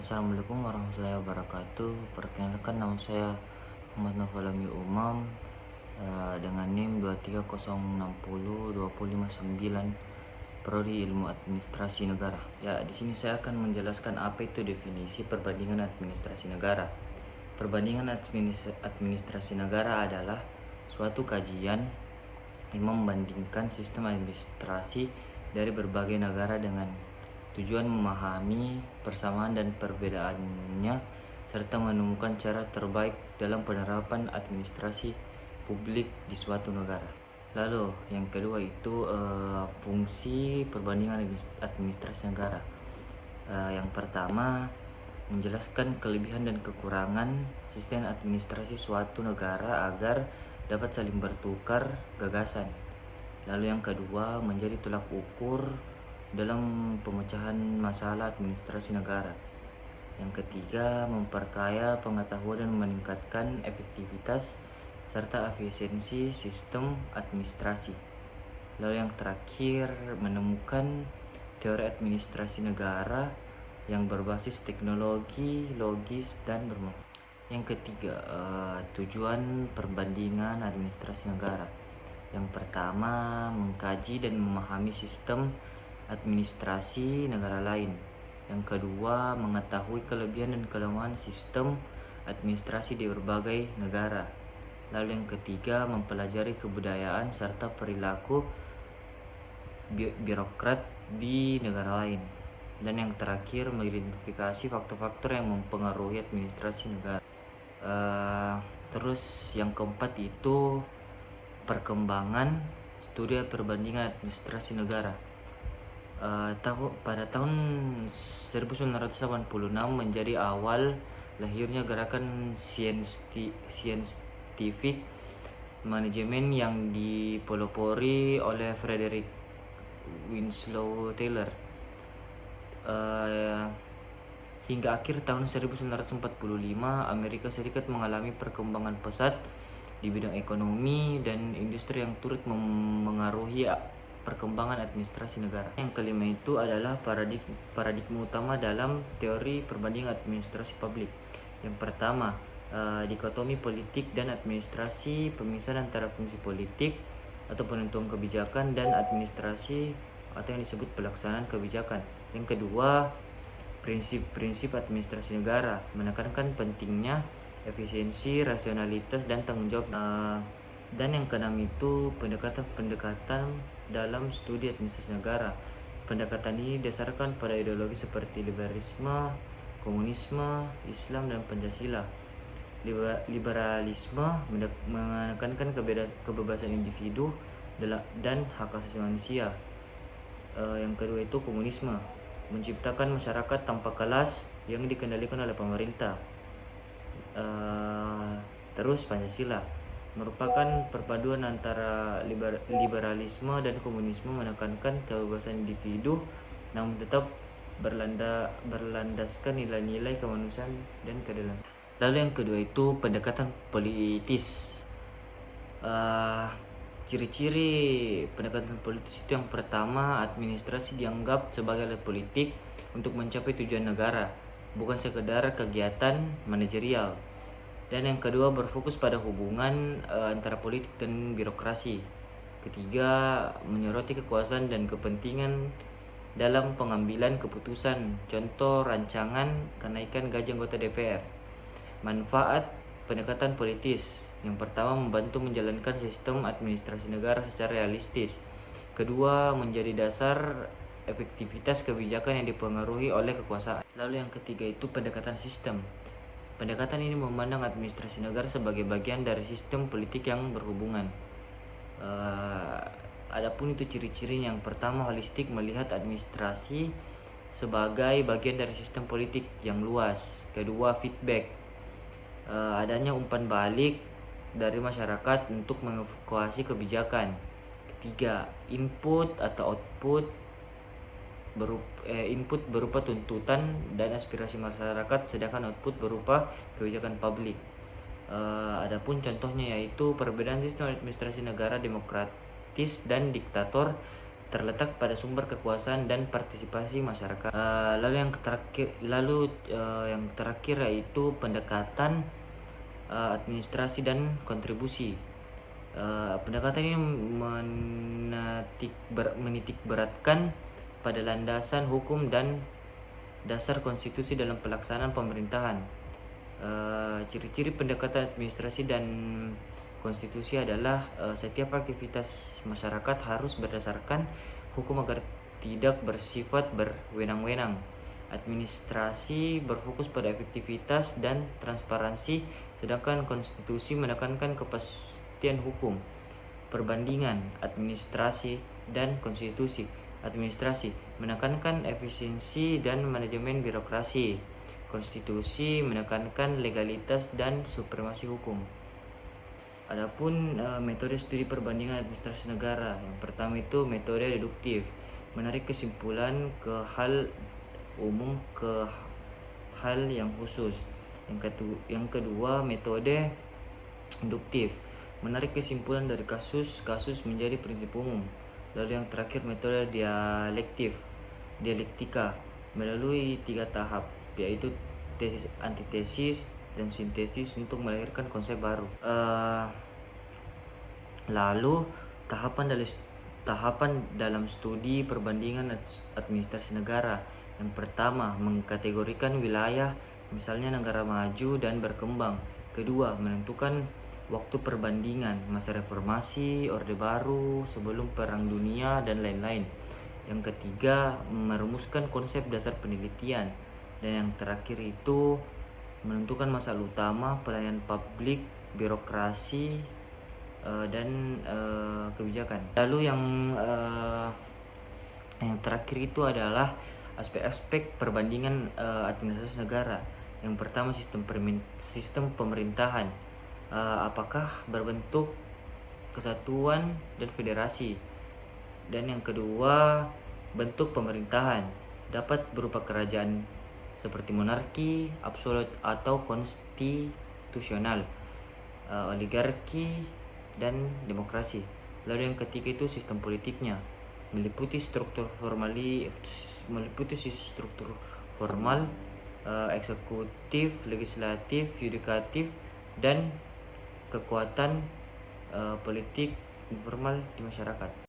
Assalamualaikum warahmatullahi wabarakatuh. Perkenalkan, nama saya Muhammad Nofalami Umam, dengan NIM 230602059, Prodi Ilmu Administrasi Negara. Ya, di sini saya akan menjelaskan apa itu definisi perbandingan administrasi negara. Perbandingan administrasi negara adalah suatu kajian yang membandingkan sistem administrasi dari berbagai negara dengan tujuan memahami persamaan dan perbedaannya serta menemukan cara terbaik dalam penerapan administrasi publik di suatu negara. Lalu yang kedua itu fungsi perbandingan administrasi negara. Yang pertama, menjelaskan kelebihan dan kekurangan sistem administrasi suatu negara agar dapat saling bertukar gagasan. Lalu yang kedua, menjadi tolak ukur dalam pemecahan masalah administrasi negara. Yang ketiga, memperkaya pengetahuan dan meningkatkan efektivitas serta efisiensi sistem administrasi. Lalu yang terakhir, menemukan teori administrasi negara yang berbasis teknologi, logis, dan bermanfaat. Yang ketiga, tujuan perbandingan administrasi negara. Yang pertama, mengkaji dan memahami sistem administrasi negara lain. Yang kedua, mengetahui kelebihan dan kelemahan sistem administrasi di berbagai negara. Lalu yang ketiga, mempelajari kebudayaan serta perilaku birokrat di negara lain. Dan yang terakhir, mengidentifikasi faktor-faktor yang mempengaruhi administrasi negara. Terus yang keempat itu perkembangan studi perbandingan administrasi negara. Pada tahun 1986 menjadi awal lahirnya gerakan scientific management yang dipelopori oleh Frederick Winslow Taylor. Hingga akhir tahun 1945, Amerika Serikat mengalami perkembangan pesat di bidang ekonomi dan industri yang turut mengaruhi perkembangan administrasi negara. Yang kelima itu adalah paradigma utama dalam teori perbandingan administrasi publik. Yang pertama, dikotomi politik dan administrasi, pemisahan antara fungsi politik atau penentuan kebijakan dan administrasi atau yang disebut pelaksanaan kebijakan. Yang kedua, prinsip-prinsip administrasi negara, menekankan pentingnya efisiensi, rasionalitas, dan tanggung jawab. Dan yang keenam itu pendekatan dalam studi administrasi negara. Pendekatan ini didasarkan pada ideologi seperti liberalisme, komunisme, Islam, dan Pancasila. Liberalisme menekankan kebebasan individu dan hak asasi manusia. Yang kedua itu komunisme, menciptakan masyarakat tanpa kelas yang dikendalikan oleh pemerintah. Terus Pancasila merupakan perpaduan antara liberalisme dan komunisme, menekankan kebebasan individu namun tetap berlandaskan nilai-nilai kemanusiaan dan keadilan. Lalu yang kedua itu pendekatan politis. Ciri-ciri pendekatan politis itu, yang pertama, administrasi dianggap sebagai alat politik untuk mencapai tujuan negara, bukan sekedar kegiatan manajerial. Dan yang kedua, berfokus pada hubungan antara politik dan birokrasi. Ketiga, menyoroti kekuasaan dan kepentingan dalam pengambilan keputusan, contoh rancangan kenaikan gaji anggota DPR. Manfaat pendekatan politis. Yang pertama, membantu menjalankan sistem administrasi negara secara realistis. Kedua, menjadi dasar efektivitas kebijakan yang dipengaruhi oleh kekuasaan. Lalu yang ketiga itu pendekatan sistem. Pendekatan ini memandang administrasi negara sebagai bagian dari sistem politik yang berhubungan. Adapun itu ciri-cirinya, yang pertama, holistik, melihat administrasi sebagai bagian dari sistem politik yang luas. Kedua, feedback, adanya umpan balik dari masyarakat untuk mengevaluasi kebijakan. Ketiga, input atau output, input berupa tuntutan dan aspirasi masyarakat, sedangkan output berupa kebijakan publik. Adapun contohnya yaitu perbedaan sistem administrasi negara demokratis dan diktator terletak pada sumber kekuasaan dan partisipasi masyarakat. Yang terakhir yaitu pendekatan administrasi dan kontribusi. Pendekatan ini menitik beratkan pada landasan hukum dan dasar konstitusi dalam pelaksanaan pemerintahan. Ciri-ciri pendekatan administrasi dan konstitusi adalah setiap aktivitas masyarakat harus berdasarkan hukum agar tidak bersifat berwenang-wenang. Administrasi berfokus pada efektivitas dan transparansi, sedangkan konstitusi menekankan kepastian hukum. Perbandingan administrasi dan konstitusi. Administrasi menekankan efisiensi dan manajemen birokrasi. Konstitusi menekankan legalitas dan supremasi hukum. Adapun metode studi perbandingan administrasi negara, yang pertama itu metode deduktif, menarik kesimpulan ke hal umum ke hal yang khusus. Yang kedua metode induktif, menarik kesimpulan dari kasus-kasus menjadi prinsip umum. Lalu yang terakhir metode dialektika, melalui 3 tahap, yaitu tesis, antitesis, dan sintesis untuk melahirkan konsep baru. Lalu tahapan dalam studi perbandingan administrasi negara. Yang pertama, mengkategorikan wilayah, misalnya negara maju dan berkembang. Kedua, menentukan waktu perbandingan, masa reformasi, orde baru, sebelum perang dunia, dan lain-lain. Yang ketiga, merumuskan konsep dasar penelitian. Dan yang terakhir itu menentukan masalah utama, pelayanan publik, birokrasi, dan kebijakan. Lalu yang terakhir itu adalah aspek-aspek perbandingan administrasi negara. Yang pertama, sistem pemerintahan, apakah berbentuk kesatuan dan federasi. Dan yang kedua, bentuk pemerintahan dapat berupa kerajaan seperti monarki, absolut atau konstitusional, oligarki, dan demokrasi. Lalu yang ketiga itu sistem politiknya, meliputi struktur formal, eksekutif, legislatif, yudikatif, dan kekuatan politik informal di masyarakat.